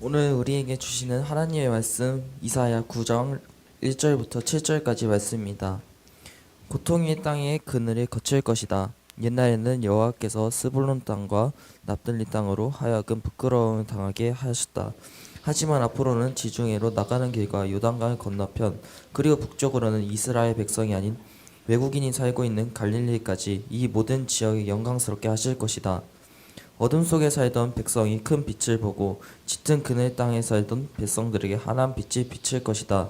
오늘 우리에게 주시는 하나님의 말씀 이사야 9장 1절부터 7절까지 말씀입니다. 고통의 땅에 그늘이 거칠 것이다. 옛날에는 여호와께서 스불론 땅과 납들리 땅으로 하여금 부끄러움을 당하게 하셨다. 하지만 앞으로는 지중해로 나가는 길과 요단강 건너편 그리고 북쪽으로는 이스라엘 백성이 아닌 외국인이 살고 있는 갈릴리까지 이 모든 지역에 영광스럽게 하실 것이다. 어둠 속에 살던 백성이 큰 빛을 보고 짙은 그늘 땅에 살던 백성들에게 환한 빛이 비칠 것이다.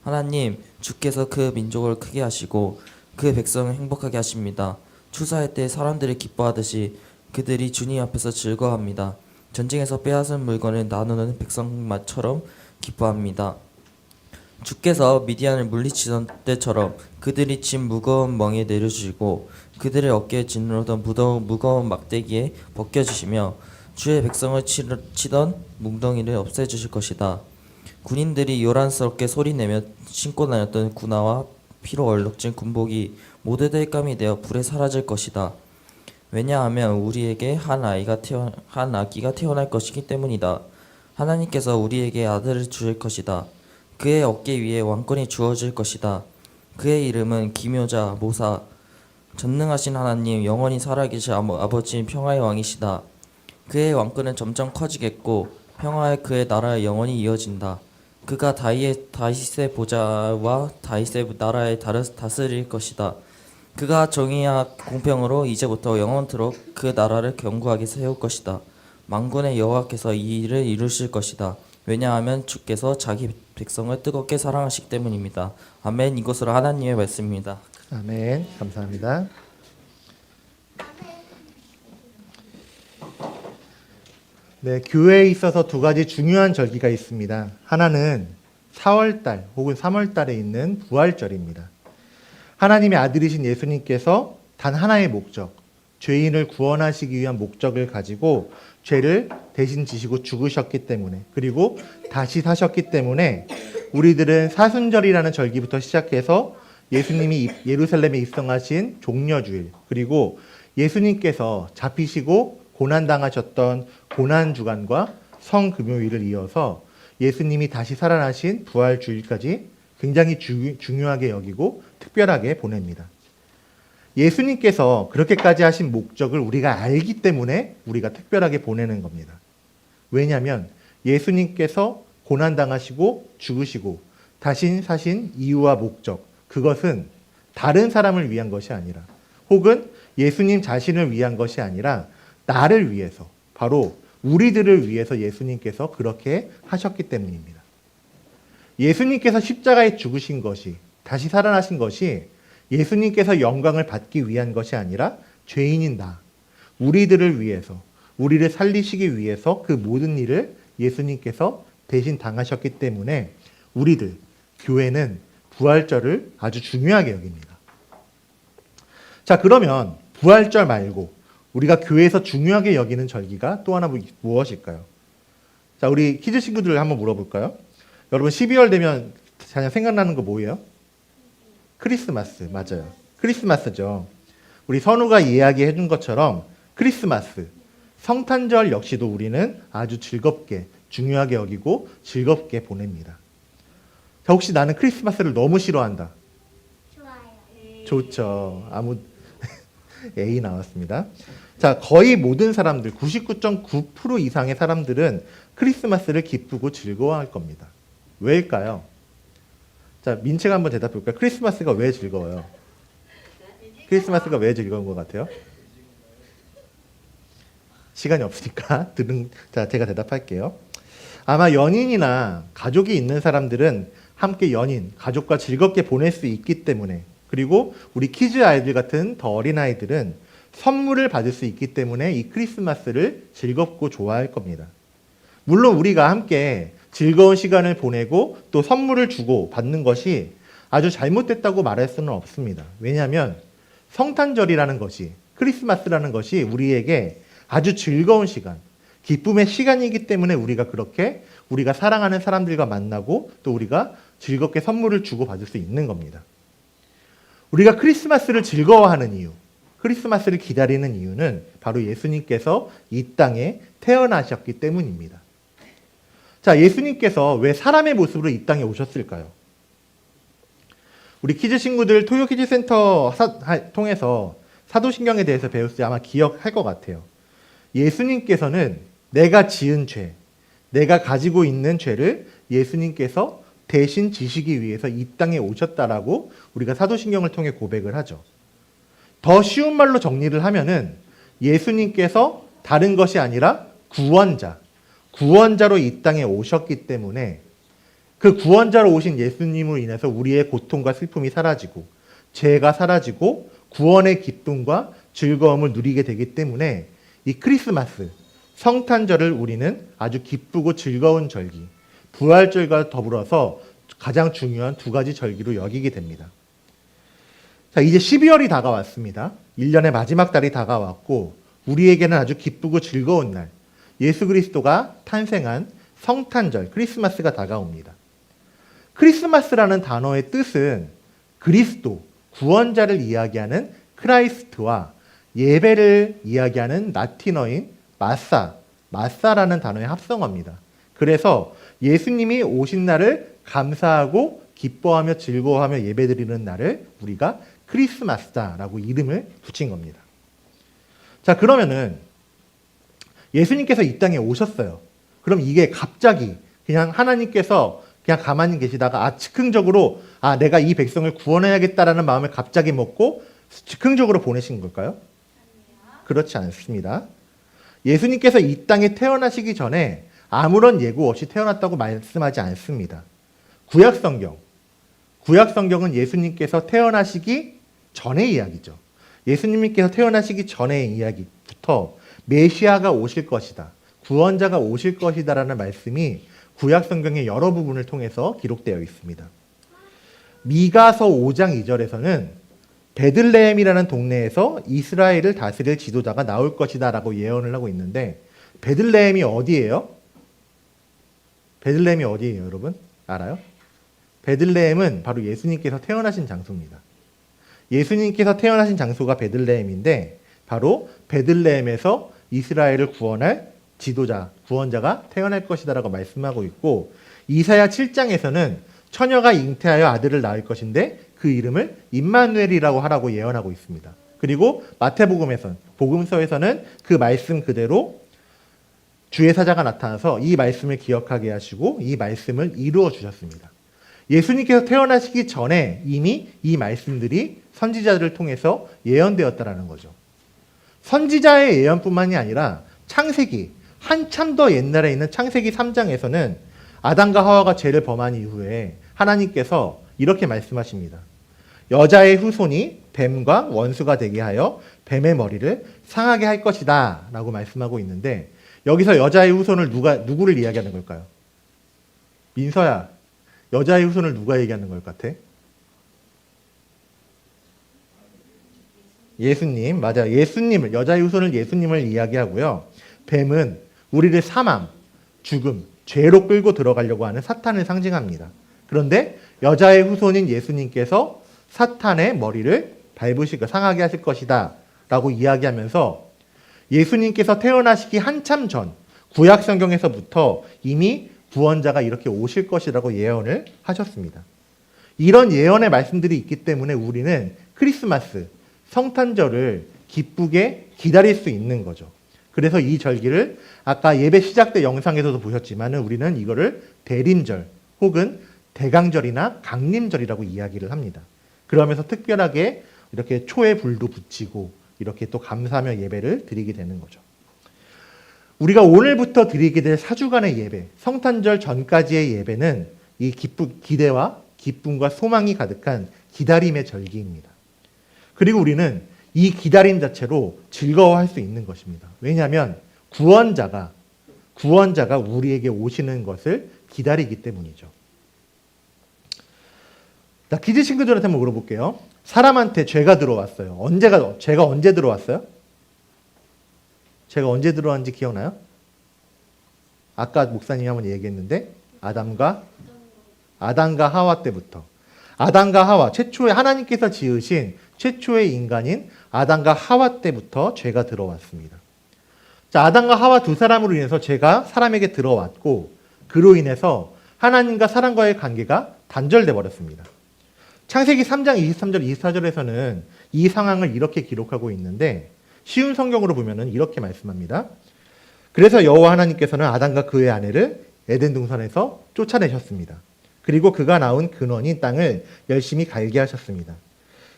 하나님, 주께서 그 민족을 크게 하시고 그 백성을 행복하게 하십니다. 추수할 때 사람들이 기뻐하듯이 그들이 주님 앞에서 즐거워합니다. 전쟁에서 빼앗은 물건을 나누는 백성만처럼 기뻐합니다. 주께서 미디안을 물리치던 때처럼 그들이 진 무거운 멍에 내려주시고 그들의 어깨에 짓누르던 무거운 막대기에 벗겨주시며 주의 백성을 치던 뭉덩이를 없애주실 것이다. 군인들이 요란스럽게 소리내며 신고 다녔던 군화와 피로 얼룩진 군복이 모두 땔감이 되어 불에 사라질 것이다. 왜냐하면 우리에게 한 아기가 태어날 것이기 때문이다. 하나님께서 우리에게 아들을 주실 것이다. 그의 어깨 위에 왕권이 주어질 것이다. 그의 이름은 기묘자, 모사, 전능하신 하나님, 영원히 살아계신 아버지, 평화의 왕이시다. 그의 왕권은 점점 커지겠고 평화의 그의 나라에 영원히 이어진다. 그가 다윗의 보좌와 다윗의 나라에 다스릴 것이다. 그가 정의와 공평으로 이제부터 영원토록 그 나라를 견고하게 세울 것이다. 만군의 여호와께서 이 일을 이루실 것이다. 왜냐하면 주께서 자기 백성을 뜨겁게 사랑하시기 때문입니다. 아멘. 이것으로 하나님의 말씀입니다. 아멘. 감사합니다. 네, 교회에 있어서 두 가지 중요한 절기가 있습니다. 하나는 4월달 혹은 3월달에 있는 부활절입니다. 하나님의 아들이신 예수님께서 단 하나의 목적, 죄인을 구원하시기 위한 목적을 가지고 죄를 대신 지시고 죽으셨기 때문에, 그리고 다시 사셨기 때문에 우리들은 사순절이라는 절기부터 시작해서 예수님이 예루살렘에 입성하신 종려주일, 그리고 예수님께서 잡히시고 고난당하셨던 고난주간과 성금요일을 이어서 예수님이 다시 살아나신 부활주일까지 굉장히 중요하게 여기고 특별하게 보냅니다. 예수님께서 그렇게까지 하신 목적을 우리가 알기 때문에 우리가 특별하게 보내는 겁니다. 왜냐하면 예수님께서 고난당하시고 죽으시고 다시 사신 이유와 목적, 그것은 다른 사람을 위한 것이 아니라, 혹은 예수님 자신을 위한 것이 아니라 나를 위해서, 바로 우리들을 위해서 예수님께서 그렇게 하셨기 때문입니다. 예수님께서 십자가에 죽으신 것이, 다시 살아나신 것이 예수님께서 영광을 받기 위한 것이 아니라 죄인인 나, 우리들을 위해서, 우리를 살리시기 위해서 그 모든 일을 예수님께서 대신 당하셨기 때문에 우리들, 교회는 부활절을 아주 중요하게 여깁니다. 자, 그러면 부활절 말고 우리가 교회에서 중요하게 여기는 절기가 또 하나 무엇일까요? 자, 우리 키즈 친구들 한번 물어볼까요? 여러분 12월 되면 그냥 생각나는 거 뭐예요? 크리스마스, 맞아요. 크리스마스죠. 우리 선우가 이야기해 준 것처럼 크리스마스, 성탄절 역시도 우리는 아주 즐겁게, 중요하게 여기고 즐겁게 보냅니다. 자, 혹시 나는 크리스마스를 너무 싫어한다. 좋아요. 좋죠. A 나왔습니다. 자, 거의 모든 사람들, 99.9% 이상의 사람들은 크리스마스를 기쁘고 즐거워할 겁니다. 왜일까요? 자, 민채가 한번 대답해 볼까요? 크리스마스가 왜 즐거워요? 크리스마스가 왜 즐거운 것 같아요? 시간이 없으니까 자, 제가 대답할게요. 아마 연인이나 가족이 있는 사람들은 함께 연인, 가족과 즐겁게 보낼 수 있기 때문에, 그리고 우리 키즈 아이들 같은 더 어린 아이들은 선물을 받을 수 있기 때문에 이 크리스마스를 즐겁고 좋아할 겁니다. 물론 우리가 함께 즐거운 시간을 보내고 또 선물을 주고 받는 것이 아주 잘못됐다고 말할 수는 없습니다. 왜냐하면 성탄절이라는 것이, 크리스마스라는 것이 우리에게 아주 즐거운 시간, 기쁨의 시간이기 때문에 우리가 그렇게 우리가 사랑하는 사람들과 만나고 또 우리가 즐겁게 선물을 주고 받을 수 있는 겁니다. 우리가 크리스마스를 즐거워하는 이유, 크리스마스를 기다리는 이유는 바로 예수님께서 이 땅에 태어나셨기 때문입니다. 자, 예수님께서 왜 사람의 모습으로 이 땅에 오셨을까요? 우리 퀴즈 친구들 토요 퀴즈 센터 통해서 사도신경에 대해서 배웠을 때 아마 기억할 것 같아요. 예수님께서는 내가 지은 죄, 내가 가지고 있는 죄를 예수님께서 대신 지시기 위해서 이 땅에 오셨다라고 우리가 사도신경을 통해 고백을 하죠. 더 쉬운 말로 정리를 하면은 예수님께서 다른 것이 아니라 구원자로 이 땅에 오셨기 때문에 그 구원자로 오신 예수님으로 인해서 우리의 고통과 슬픔이 사라지고 죄가 사라지고 구원의 기쁨과 즐거움을 누리게 되기 때문에 이 크리스마스, 성탄절을 우리는 아주 기쁘고 즐거운 절기, 부활절과 더불어서 가장 중요한 두 가지 절기로 여기게 됩니다. 자, 이제 12월이 다가왔습니다. 1년의 마지막 달이 다가왔고 우리에게는 아주 기쁘고 즐거운 날, 예수 그리스도가 탄생한 성탄절, 크리스마스가 다가옵니다. 크리스마스라는 단어의 뜻은 그리스도, 구원자를 이야기하는 크라이스트와 예배를 이야기하는 라틴어인 마사라는 단어의 합성어입니다. 그래서 예수님이 오신 날을 감사하고 기뻐하며 즐거워하며 예배드리는 날을 우리가 크리스마스다라고 이름을 붙인 겁니다. 자, 그러면은 예수님께서 이 땅에 오셨어요. 그럼 이게 갑자기 그냥 하나님께서 그냥 가만히 계시다가 즉흥적으로 내가 이 백성을 구원해야겠다라는 마음을 갑자기 먹고 즉흥적으로 보내신 걸까요? 그렇지 않습니다. 예수님께서 이 땅에 태어나시기 전에 아무런 예고 없이 태어났다고 말씀하지 않습니다. 구약성경은 예수님께서 태어나시기 전의 이야기죠. 예수님께서 태어나시기 전의 이야기부터 메시아가 오실 것이다, 구원자가 오실 것이다라는 말씀이 구약성경의 여러 부분을 통해서 기록되어 있습니다. 미가서 5장 2절에서는 베들레헴이라는 동네에서 이스라엘을 다스릴 지도자가 나올 것이다라고 예언을 하고 있는데 베들레헴이 어디예요? 베들레헴이 어디예요, 여러분? 알아요? 베들레헴은 바로 예수님께서 태어나신 장소입니다. 예수님께서 태어나신 장소가 베들레헴인데 바로 베들레헴에서 이스라엘을 구원할 지도자, 구원자가 태어날 것이다라고 말씀하고 있고 이사야 7장에서는 처녀가 잉태하여 아들을 낳을 것인데 그 이름을 임마누엘이라고 하라고 예언하고 있습니다. 그리고 복음서에서는 그 말씀 그대로 주의 사자가 나타나서 이 말씀을 기억하게 하시고 이 말씀을 이루어 주셨습니다. 예수님께서 태어나시기 전에 이미 이 말씀들이 선지자들을 통해서 예언되었다라는 거죠. 선지자의 예언뿐만이 아니라 창세기, 한참 더 옛날에 있는 창세기 3장에서는 아담과 하와가 죄를 범한 이후에 하나님께서 이렇게 말씀하십니다. 여자의 후손이 뱀과 원수가 되게 하여 뱀의 머리를 상하게 할 것이다 라고 말씀하고 있는데 여기서 여자의 후손을 누구를 이야기하는 걸까요? 민서야, 여자의 후손을 누가 얘기하는 것 같아? 예수님, 맞아. 예수님을, 여자의 후손을 예수님을 이야기하고요. 뱀은 우리를 사망, 죽음, 죄로 끌고 들어가려고 하는 사탄을 상징합니다. 그런데 여자의 후손인 예수님께서 사탄의 머리를 밟으시고 상하게 하실 것이다 라고 이야기하면서 예수님께서 태어나시기 한참 전 구약 성경에서부터 이미 구원자가 이렇게 오실 것이라고 예언을 하셨습니다. 이런 예언의 말씀들이 있기 때문에 우리는 크리스마스, 성탄절을 기쁘게 기다릴 수 있는 거죠. 그래서 이 절기를 아까 예배 시작 때 영상에서도 보셨지만 우리는 이거를 대림절 혹은 대강절이나 강림절이라고 이야기를 합니다. 그러면서 특별하게 이렇게 초에 불도 붙이고 이렇게 또 감사하며 예배를 드리게 되는 거죠. 우리가 오늘부터 드리게 될 4주간의 예배, 성탄절 전까지의 예배는 이 기대와 기쁨과 소망이 가득한 기다림의 절기입니다. 그리고 우리는 이 기다림 자체로 즐거워할 수 있는 것입니다. 왜냐하면 구원자가 우리에게 오시는 것을 기다리기 때문이죠. 자, 퀴즈 친구들한테 한번 물어볼게요. 사람한테 죄가 들어왔어요. 죄가 언제 들어왔어요? 제가 언제 들어왔는지 기억나요? 아까 목사님이 한번 얘기했는데 아담과 하와 때부터. 아담과 하와, 최초의 하나님께서 지으신 최초의 인간인 아담과 하와 때부터 죄가 들어왔습니다. 자, 아담과 하와 두 사람으로 인해서 죄가 사람에게 들어왔고 그로 인해서 하나님과 사람과의 관계가 단절돼 버렸습니다. 창세기 3장 23절 24절에서는 이 상황을 이렇게 기록하고 있는데 쉬운 성경으로 보면은 이렇게 말씀합니다. 그래서 여호와 하나님께서는 아담과 그의 아내를 에덴 동산에서 쫓아내셨습니다. 그리고 그가 낳은 근원인 땅을 열심히 갈게 하셨습니다.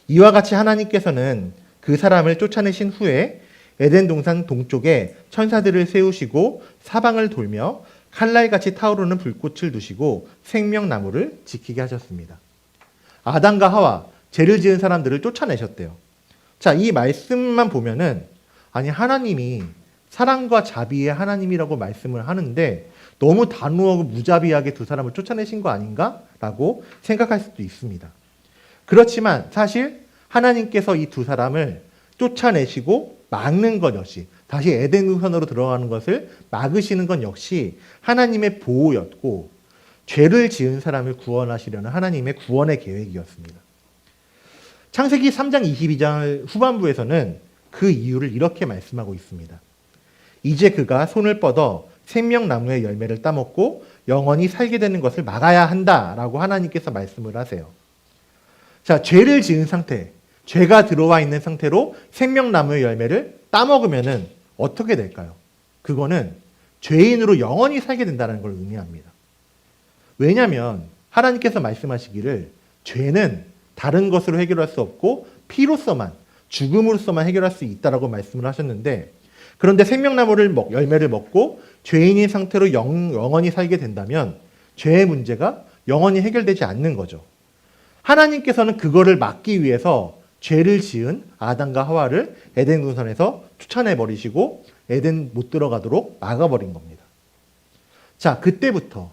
이와 같이 하나님께서는 그 사람을 쫓아내신 후에 에덴 동산 동쪽에 천사들을 세우시고 사방을 돌며 칼날같이 타오르는 불꽃을 두시고 생명나무를 지키게 하셨습니다. 아담과 하와, 죄를 지은 사람들을 쫓아내셨대요. 자, 이 말씀만 보면은 아니 하나님이 사랑과 자비의 하나님이라고 말씀을 하는데 너무 단호하고 무자비하게 두 사람을 쫓아내신 거 아닌가라고 생각할 수도 있습니다. 그렇지만 사실 하나님께서 이 두 사람을 쫓아내시고 막는 것 역시 다시 에덴 동산으로 들어가는 것을 막으시는 것 역시 하나님의 보호였고 죄를 지은 사람을 구원하시려는 하나님의 구원의 계획이었습니다. 창세기 3장 22장 후반부에서는 그 이유를 이렇게 말씀하고 있습니다. 이제 그가 손을 뻗어 생명나무의 열매를 따먹고 영원히 살게 되는 것을 막아야 한다라고 하나님께서 말씀을 하세요. 자, 죄를 지은 상태, 죄가 들어와 있는 상태로 생명나무의 열매를 따먹으면은 어떻게 될까요? 그거는 죄인으로 영원히 살게 된다는 걸 의미합니다. 왜냐하면 하나님께서 말씀하시기를 죄는 다른 것으로 해결할 수 없고 피로서만, 죽음으로서만 해결할 수 있다라고 말씀을 하셨는데 그런데 생명나무를 열매를 먹고 죄인인 상태로 영원히 살게 된다면 죄의 문제가 영원히 해결되지 않는 거죠. 하나님께서는 그거를 막기 위해서 죄를 지은 아담과 하와를 에덴 동산에서 쫓아내 버리시고 에덴 못 들어가도록 막아버린 겁니다. 자, 그때부터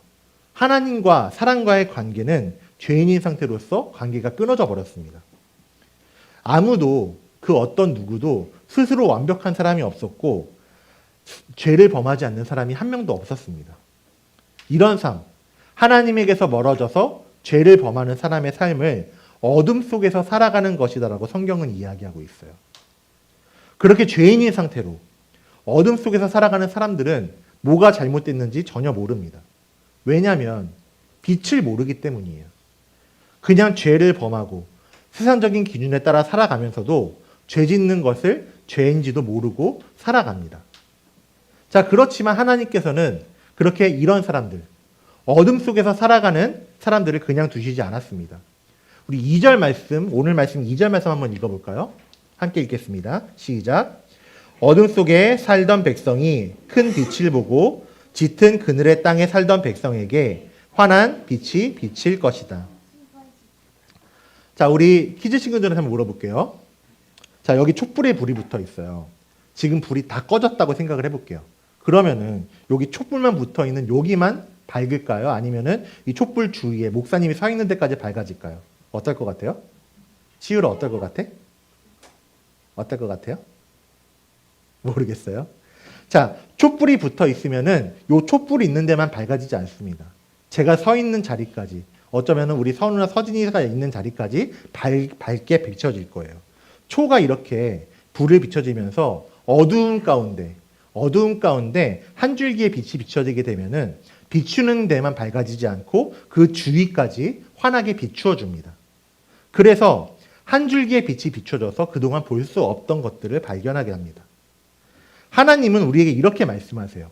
하나님과 사람과의 관계는 죄인인 상태로서 관계가 끊어져 버렸습니다. 아무도 그 어떤 누구도 스스로 완벽한 사람이 없었고 죄를 범하지 않는 사람이 한 명도 없었습니다. 이런 삶, 하나님에게서 멀어져서 죄를 범하는 사람의 삶을 어둠 속에서 살아가는 것이다라고 성경은 이야기하고 있어요. 그렇게 죄인인 상태로 어둠 속에서 살아가는 사람들은 뭐가 잘못됐는지 전혀 모릅니다. 왜냐하면 빛을 모르기 때문이에요. 그냥 죄를 범하고 세상적인 기준에 따라 살아가면서도 죄 짓는 것을 죄인지도 모르고 살아갑니다. 자, 그렇지만 하나님께서는 그렇게 이런 사람들, 어둠 속에서 살아가는 사람들을 그냥 두시지 않았습니다. 우리 2절 말씀, 오늘 말씀 2절 말씀 한번 읽어볼까요? 함께 읽겠습니다. 시작. 어둠 속에 살던 백성이 큰 빛을 보고 짙은 그늘의 땅에 살던 백성에게 환한 빛이 비칠 것이다. 자, 우리 퀴즈 친구들한테 한번 물어볼게요. 자, 여기 촛불에 불이 붙어 있어요. 지금 불이 다 꺼졌다고 생각을 해볼게요. 그러면은 여기 촛불만 붙어 있는 여기만 밝을까요? 아니면은 이 촛불 주위에 목사님이 서 있는 데까지 밝아질까요? 어떨 것 같아요? 치유라 어떨 것 같아? 어떨 것 같아요? 모르겠어요. 자, 촛불이 붙어 있으면은 요 촛불이 있는 데만 밝아지지 않습니다. 제가 서 있는 자리까지, 어쩌면은 우리 선우나 서진이가 있는 자리까지 밝게 비춰질 거예요. 초가 이렇게 불을 비춰지면서 어두운 가운데 한 줄기의 빛이 비춰지게 되면은 비추는 데만 밝아지지 않고 그 주위까지 환하게 비추어 줍니다. 그래서 한 줄기의 빛이 비춰져서 그동안 볼 수 없던 것들을 발견하게 합니다. 하나님은 우리에게 이렇게 말씀하세요.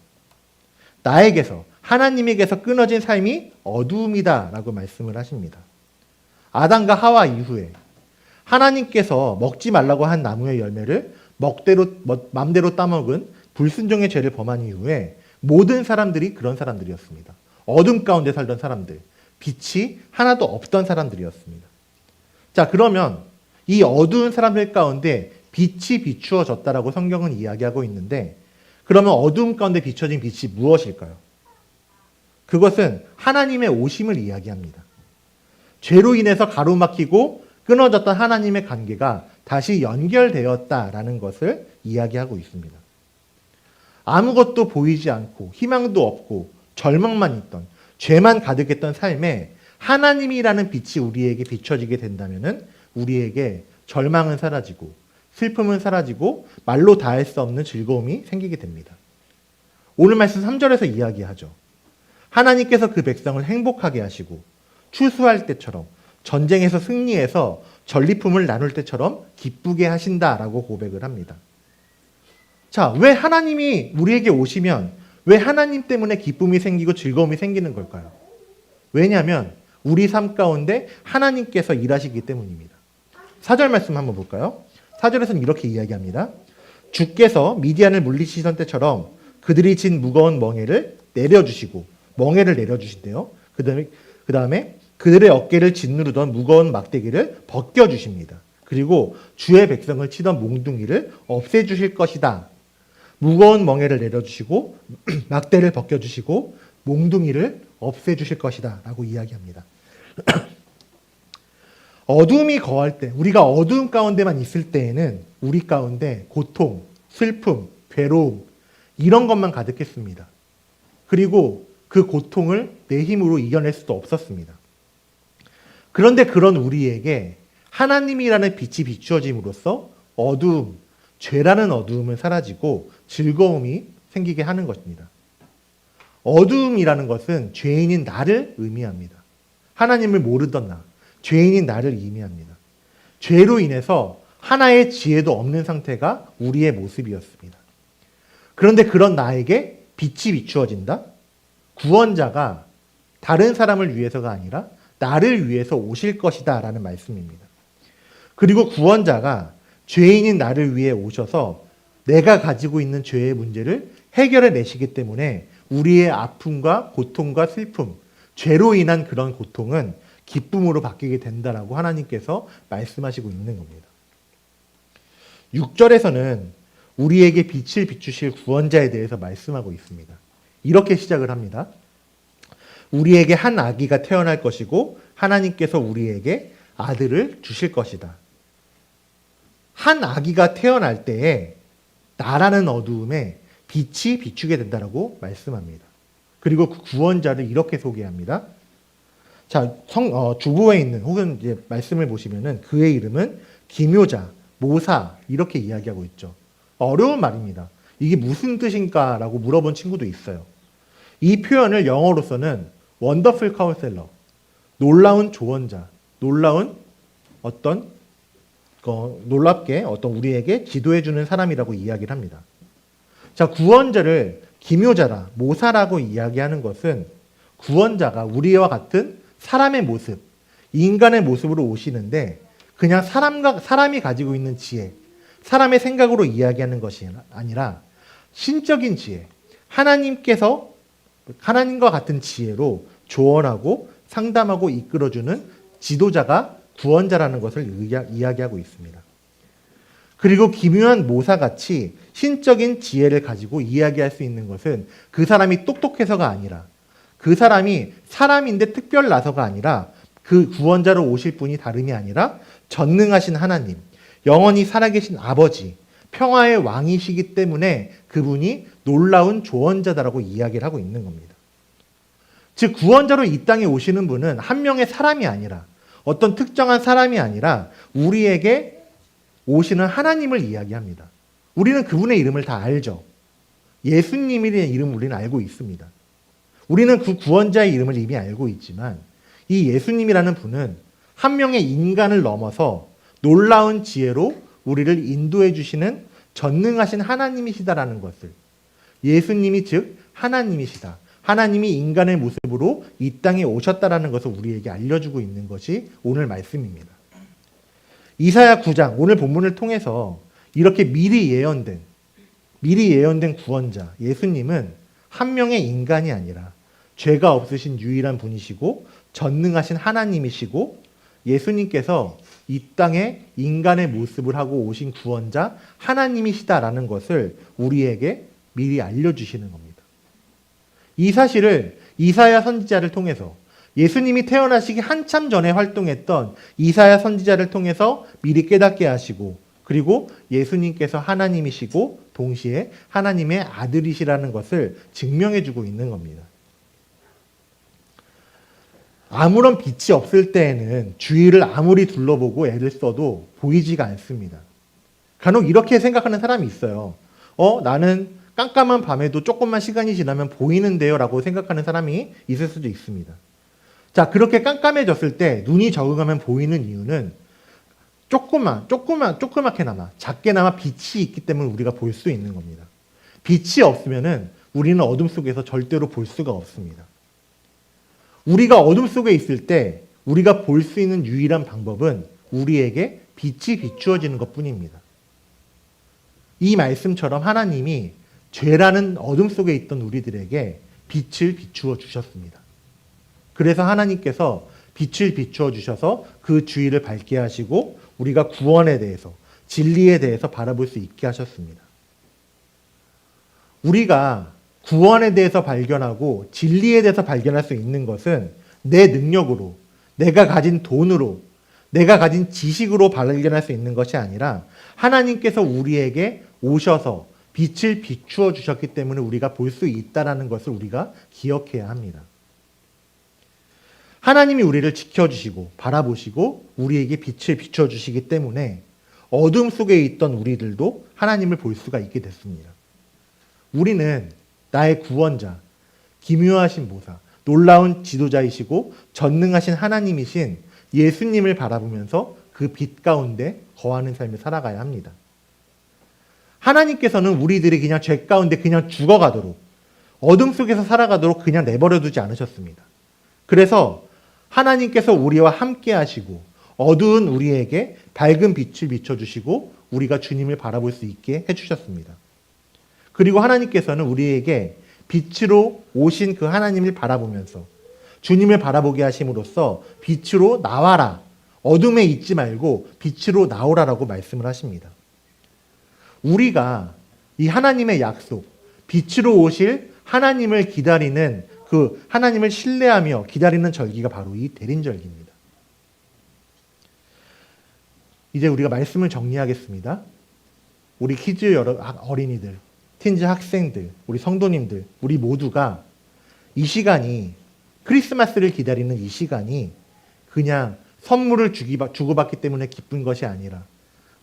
나에게서, 하나님에게서 끊어진 삶이 어두움이다 라고 말씀을 하십니다. 아담과 하와 이후에 하나님께서 먹지 말라고 한 나무의 열매를 맘대로 따먹은 불순종의 죄를 범한 이후에 모든 사람들이 그런 사람들이었습니다. 어둠 가운데 살던 사람들, 빛이 하나도 없던 사람들이었습니다. 자, 그러면 이 어두운 사람들 가운데 빛이 비추어졌다라고 성경은 이야기하고 있는데 그러면 어두움 가운데 비춰진 빛이 무엇일까요? 그것은 하나님의 오심을 이야기합니다. 죄로 인해서 가로막히고 끊어졌던 하나님의 관계가 다시 연결되었다라는 것을 이야기하고 있습니다. 아무것도 보이지 않고 희망도 없고 절망만 있던 죄만 가득했던 삶에 하나님이라는 빛이 우리에게 비춰지게 된다면 우리에게 절망은 사라지고 슬픔은 사라지고 말로 다할 수 없는 즐거움이 생기게 됩니다. 오늘 말씀 3절에서 이야기하죠. 하나님께서 그 백성을 행복하게 하시고 추수할 때처럼 전쟁에서 승리해서 전리품을 나눌 때처럼 기쁘게 하신다라고 고백을 합니다. 자, 왜 하나님이 우리에게 오시면 왜 하나님 때문에 기쁨이 생기고 즐거움이 생기는 걸까요? 왜냐하면 우리 삶 가운데 하나님께서 일하시기 때문입니다. 4절 말씀 한번 볼까요? 4절에서는 이렇게 이야기합니다. 주께서 미디안을 물리치던 때처럼 그들이 진 무거운 멍에를 내려주시고 멍에를 내려주신대요. 그 다음에 그들의 어깨를 짓누르던 무거운 막대기를 벗겨주십니다. 그리고 주의 백성을 치던 몽둥이를 없애주실 것이다. 무거운 멍에를 내려주시고 막대를 벗겨주시고 몽둥이를 없애주실 것이다 라고 이야기합니다. 어둠이 거할 때, 우리가 어두움 가운데만 있을 때에는 우리 가운데 고통, 슬픔, 괴로움 이런 것만 가득했습니다. 그리고 그 고통을 내 힘으로 이겨낼 수도 없었습니다. 그런데 그런 우리에게 하나님이라는 빛이 비추어짐으로써 어두움, 죄라는 어두움은 사라지고 즐거움이 생기게 하는 것입니다. 어두움이라는 것은 죄인인 나를 의미합니다. 하나님을 모르던 나, 죄인인 나를 의미합니다. 죄로 인해서 하나의 지혜도 없는 상태가 우리의 모습이었습니다. 그런데 그런 나에게 빛이 비추어진다? 구원자가 다른 사람을 위해서가 아니라 나를 위해서 오실 것이다 라는 말씀입니다. 그리고 구원자가 죄인인 나를 위해 오셔서 내가 가지고 있는 죄의 문제를 해결해 내시기 때문에 우리의 아픔과 고통과 슬픔, 죄로 인한 그런 고통은 기쁨으로 바뀌게 된다라고 하나님께서 말씀하시고 있는 겁니다. 6절에서는 우리에게 빛을 비추실 구원자에 대해서 말씀하고 있습니다. 이렇게 시작을 합니다. 우리에게 한 아기가 태어날 것이고 하나님께서 우리에게 아들을 주실 것이다. 한 아기가 태어날 때에 나라는 어두움에 빛이 비추게 된다라고 말씀합니다. 그리고 그 구원자를 이렇게 소개합니다. 자, 주보에 있는 혹은 이제 말씀을 보시면은 그의 이름은 기묘자, 모사 이렇게 이야기하고 있죠. 어려운 말입니다. 이게 무슨 뜻인가라고 물어본 친구도 있어요. 이 표현을 영어로서는 원더풀 카운셀러, 놀라운 조언자, 놀랍게 어떤 우리에게 지도해주는 사람이라고 이야기를 합니다. 자, 구원자를 기묘자라, 모사라고 이야기하는 것은 구원자가 우리와 같은 사람의 모습, 인간의 모습으로 오시는데 그냥 사람이 가지고 있는 지혜, 사람의 생각으로 이야기하는 것이 아니라 신적인 지혜, 하나님과 같은 지혜로 조언하고 상담하고 이끌어주는 지도자가 구원자라는 것을 이야기하고 있습니다. 그리고 기묘한 모사같이 신적인 지혜를 가지고 이야기할 수 있는 것은 그 사람이 똑똑해서가 아니라 그 사람이 사람인데 특별나서가 아니라 그 구원자로 오실 분이 다름이 아니라 전능하신 하나님, 영원히 살아계신 아버지, 평화의 왕이시기 때문에 그분이 놀라운 조언자다라고 이야기를 하고 있는 겁니다. 즉 구원자로 이 땅에 오시는 분은 한 명의 사람이 아니라 어떤 특정한 사람이 아니라 우리에게 오시는 하나님을 이야기합니다. 우리는 그분의 이름을 다 알죠. 예수님이라는 이름 우리는 알고 있습니다. 우리는 그 구원자의 이름을 이미 알고 있지만 이 예수님이라는 분은 한 명의 인간을 넘어서 놀라운 지혜로 우리를 인도해 주시는 전능하신 하나님이시다라는 것을, 예수님이 즉 하나님이시다, 하나님이 인간의 모습으로 이 땅에 오셨다라는 것을 우리에게 알려주고 있는 것이 오늘 말씀입니다. 이사야 9장 오늘 본문을 통해서 이렇게 미리 예언된 구원자 예수님은 한 명의 인간이 아니라 죄가 없으신 유일한 분이시고 전능하신 하나님이시고 예수님께서 이 땅에 인간의 모습을 하고 오신 구원자 하나님이시다라는 것을 우리에게 미리 알려주시는 겁니다. 이 사실을 이사야 선지자를 통해서 예수님이 태어나시기 한참 전에 활동했던 이사야 선지자를 통해서 미리 깨닫게 하시고 그리고 예수님께서 하나님이시고 동시에 하나님의 아들이시라는 것을 증명해 주고 있는 겁니다. 아무런 빛이 없을 때에는 주위를 아무리 둘러보고 애를 써도 보이지가 않습니다. 간혹 이렇게 생각하는 사람이 있어요. 나는 깜깜한 밤에도 조금만 시간이 지나면 보이는데요 라고 생각하는 사람이 있을 수도 있습니다. 자, 그렇게 깜깜해졌을 때 눈이 적응하면 보이는 이유는 조그맣게나마, 작게나마 빛이 있기 때문에 우리가 볼 수 있는 겁니다. 빛이 없으면은 우리는 어둠 속에서 절대로 볼 수가 없습니다. 우리가 어둠 속에 있을 때 우리가 볼 수 있는 유일한 방법은 우리에게 빛이 비추어지는 것 뿐입니다. 이 말씀처럼 하나님이 죄라는 어둠 속에 있던 우리들에게 빛을 비추어 주셨습니다. 그래서 하나님께서 빛을 비추어 주셔서 그 주위를 밝게 하시고 우리가 구원에 대해서, 진리에 대해서 바라볼 수 있게 하셨습니다. 우리가 구원에 대해서 발견하고 진리에 대해서 발견할 수 있는 것은 내 능력으로, 내가 가진 돈으로, 내가 가진 지식으로 발견할 수 있는 것이 아니라 하나님께서 우리에게 오셔서 빛을 비추어 주셨기 때문에 우리가 볼 수 있다는 것을 우리가 기억해야 합니다. 하나님이 우리를 지켜주시고 바라보시고 우리에게 빛을 비춰주시기 때문에 어둠 속에 있던 우리들도 하나님을 볼 수가 있게 됐습니다. 우리는 나의 구원자, 기묘하신 보사, 놀라운 지도자이시고 전능하신 하나님이신 예수님을 바라보면서 그 빛 가운데 거하는 삶을 살아가야 합니다. 하나님께서는 우리들이 그냥 죄 가운데 그냥 죽어가도록, 어둠 속에서 살아가도록 그냥 내버려 두지 않으셨습니다. 그래서 하나님께서 우리와 함께 하시고 어두운 우리에게 밝은 빛을 비춰주시고 우리가 주님을 바라볼 수 있게 해주셨습니다. 그리고 하나님께서는 우리에게 빛으로 오신 그 하나님을 바라보면서 주님을 바라보게 하심으로써 빛으로 나와라, 어둠에 있지 말고 빛으로 나오라라고 말씀을 하십니다. 우리가 이 하나님의 약속, 빛으로 오실 하나님을 기다리는 그 하나님을 신뢰하며 기다리는 절기가 바로 이 대린절기입니다. 이제 우리가 말씀을 정리하겠습니다. 우리 키즈 어린이들, 틴즈 학생들, 우리 성도님들, 우리 모두가 이 시간이, 크리스마스를 기다리는 이 시간이 그냥 선물을 주고받기 때문에 기쁜 것이 아니라,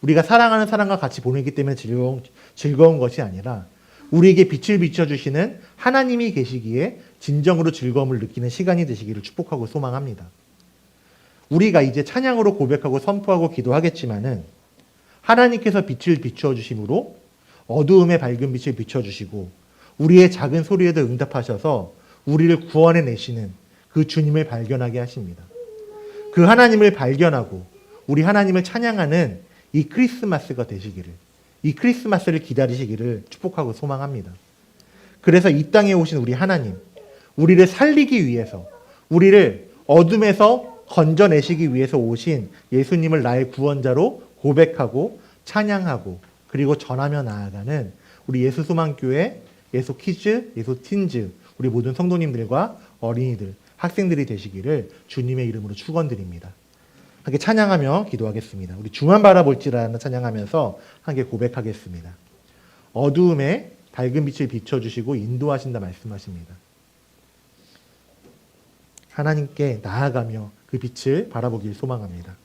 우리가 사랑하는 사람과 같이 보내기 때문에 즐거운 것이 아니라 우리에게 빛을 비춰주시는 하나님이 계시기에 진정으로 즐거움을 느끼는 시간이 되시기를 축복하고 소망합니다. 우리가 이제 찬양으로 고백하고 선포하고 기도하겠지만은 하나님께서 빛을 비추어 주심으로 어두움에 밝은 빛을 비춰 주시고 우리의 작은 소리에도 응답하셔서 우리를 구원해 내시는 그 주님을 발견하게 하십니다. 그 하나님을 발견하고 우리 하나님을 찬양하는 이 크리스마스가 되시기를, 이 크리스마스를 기다리시기를 축복하고 소망합니다. 그래서 이 땅에 오신 우리 하나님, 우리를 살리기 위해서, 우리를 어둠에서 건져내시기 위해서 오신 예수님을 나의 구원자로 고백하고 찬양하고 그리고 전하며 나아가는 우리 예수소망교회, 예수키즈, 예수틴즈, 우리 모든 성도님들과 어린이들, 학생들이 되시기를 주님의 이름으로 축원드립니다. 함께 찬양하며 기도하겠습니다. 우리 주만 바라볼지라는 찬양하면서 함께 고백하겠습니다. 어두움에 밝은 빛을 비춰주시고 인도하신다 말씀하십니다. 하나님께 나아가며 그 빛을 바라보길 소망합니다.